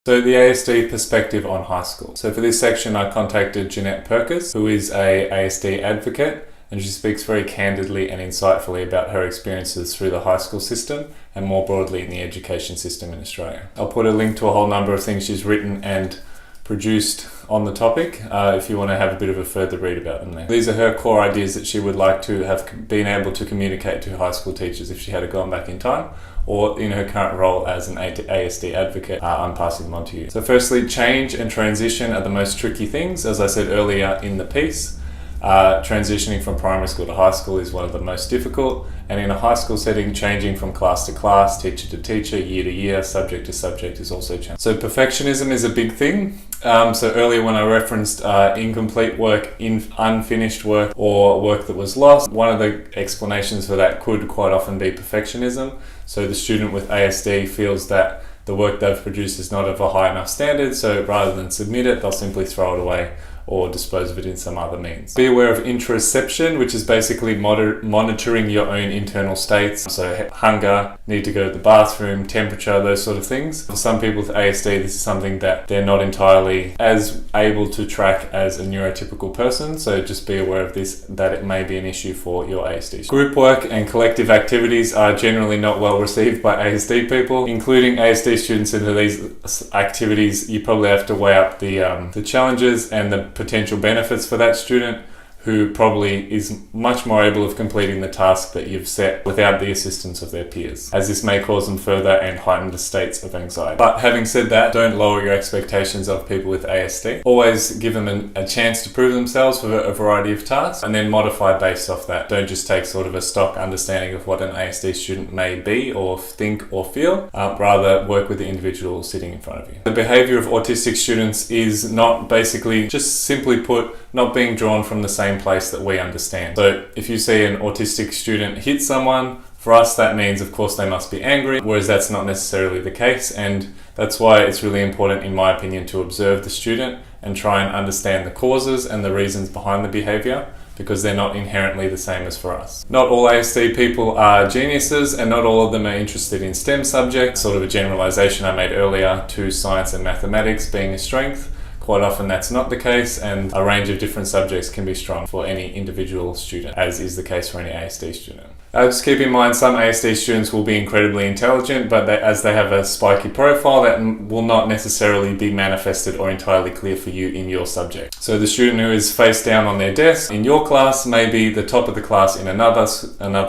So the ASD perspective on high school. So for this section, I contacted Jeanette Purkis, who is a ASD advocate, and she speaks very candidly and insightfully about her experiences through the high school system and more broadly in the education system in Australia. I'll put a link to a whole number of things she's written and produced on the topic if you want to have a bit of a further read about them there. These are her core ideas that she would like to have been able to communicate to high school teachers if she had gone back in time, or in her current role as an ASD advocate. I'm passing them on to you. So firstly, change and transition are the most tricky things. As I said earlier in the piece, transitioning from primary school to high school is one of the most difficult, and in a high school setting, changing from class to class, teacher to teacher, year to year, subject to subject is also challenging. So perfectionism is a big thing. So earlier when I referenced incomplete work, unfinished work, or work that was lost, one of the explanations for that could quite often be perfectionism. So the student with ASD feels that the work they've produced is not of a high enough standard, so rather than submit it, they'll simply throw it away or dispose of it in some other means. Be aware of interoception, which is basically monitoring your own internal states. So hunger, need to go to the bathroom, temperature, those sort of things. For some people with ASD, this is something that they're not entirely as able to track as a neurotypical person. So just be aware of this, that it may be an issue for your ASD. Group work and collective activities are generally not well received by ASD people. Including ASD students into these activities, you probably have to weigh up the challenges and the potential benefits for that student, who probably is much more able of completing the task that you've set without the assistance of their peers, as this may cause them further and heightened states of anxiety. But having said that, don't lower your expectations of people with ASD. Always give them a chance to prove themselves for a variety of tasks, and then modify based off that. Don't just take sort of a stock understanding of what an ASD student may be or think or feel, rather work with the individual sitting in front of you. The behaviour of autistic students is not, basically, just simply put, not being drawn from the same place that we understand. So if you see an autistic student hit someone, for us that means of course they must be angry, whereas that's not necessarily the case, and that's why it's really important, in my opinion, to observe the student and try and understand the causes and the reasons behind the behaviour, because they're not inherently the same as for us. Not all ASD people are geniuses, and not all of them are interested in STEM subjects. Sort of a generalisation I made earlier to science and mathematics being a strength. Quite often that's not the case, and a range of different subjects can be strong for any individual student, as is the case for any ASD student. Just keep in mind, some ASD students will be incredibly intelligent, but as they have a spiky profile, that will not necessarily be manifested or entirely clear for you in your subject. So the student who is face down on their desk in your class may be the top of the class in another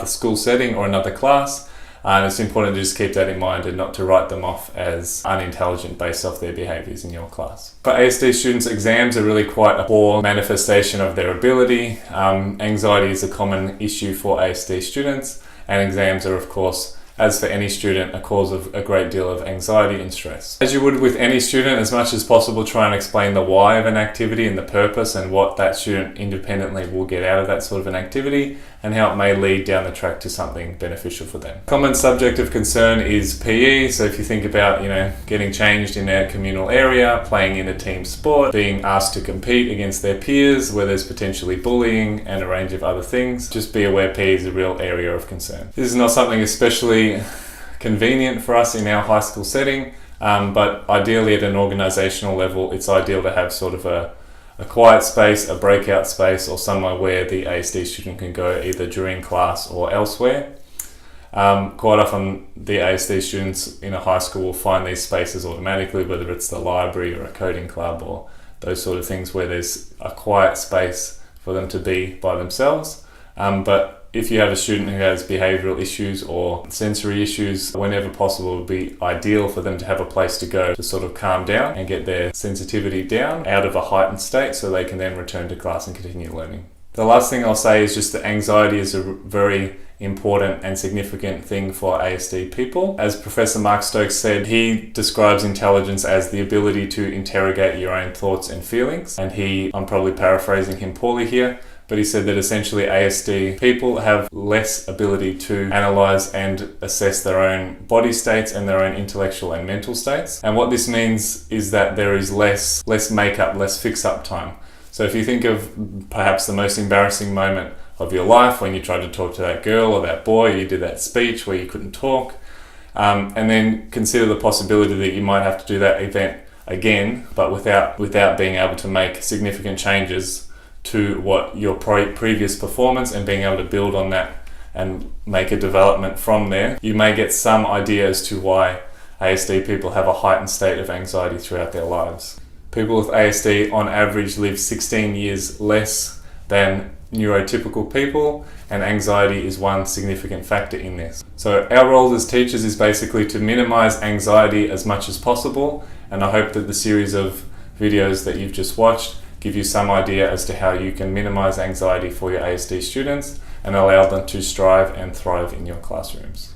school setting or another class. And it's important to just keep that in mind and not to write them off as unintelligent based off their behaviours in your class. For ASD students, exams are really quite a poor manifestation of their ability. Anxiety is a common issue for ASD students, and exams are, of course, as for any student, a cause of a great deal of anxiety and stress. As you would with any student, as much as possible, try and explain the why of an activity and the purpose and what that student independently will get out of that sort of an activity, and how it may lead down the track to something beneficial for them. Common subject of concern is PE. So if you think about, getting changed in a communal area, playing in a team sport, being asked to compete against their peers, where there's potentially bullying and a range of other things, just be aware PE is a real area of concern. This is not something especially convenient for us in our high school setting, but ideally at an organisational level, it's ideal to have sort of a quiet space, a breakout space, or somewhere where the ASD student can go either during class or elsewhere. Quite often the ASD students in a high school will find these spaces automatically, whether it's the library or a coding club or those sort of things where there's a quiet space for them to be by themselves. But if you have a student who has behavioural issues or sensory issues, whenever possible, it would be ideal for them to have a place to go to sort of calm down and get their sensitivity down out of a heightened state, so they can then return to class and continue learning. The last thing I'll say is just that anxiety is a very important and significant thing for ASD people. As Professor Mark Stokes said, he describes intelligence as the ability to interrogate your own thoughts and feelings. And I'm probably paraphrasing him poorly here, but he said that essentially ASD people have less ability to analyse and assess their own body states and their own intellectual and mental states. And what this means is that there is less make-up, less fix-up time. So if you think of perhaps the most embarrassing moment of your life, when you tried to talk to that girl or that boy, you did that speech where you couldn't talk, and then consider the possibility that you might have to do that event again, but without being able to make significant changes to what your previous performance, and being able to build on that and make a development from there. You may get some idea as to why ASD people have a heightened state of anxiety throughout their lives. People with ASD on average live 16 years less than neurotypical people, and anxiety is one significant factor in this. So our role as teachers is basically to minimize anxiety as much as possible, and I hope that the series of videos that you've just watched give you some idea as to how you can minimize anxiety for your ASD students and allow them to strive and thrive in your classrooms.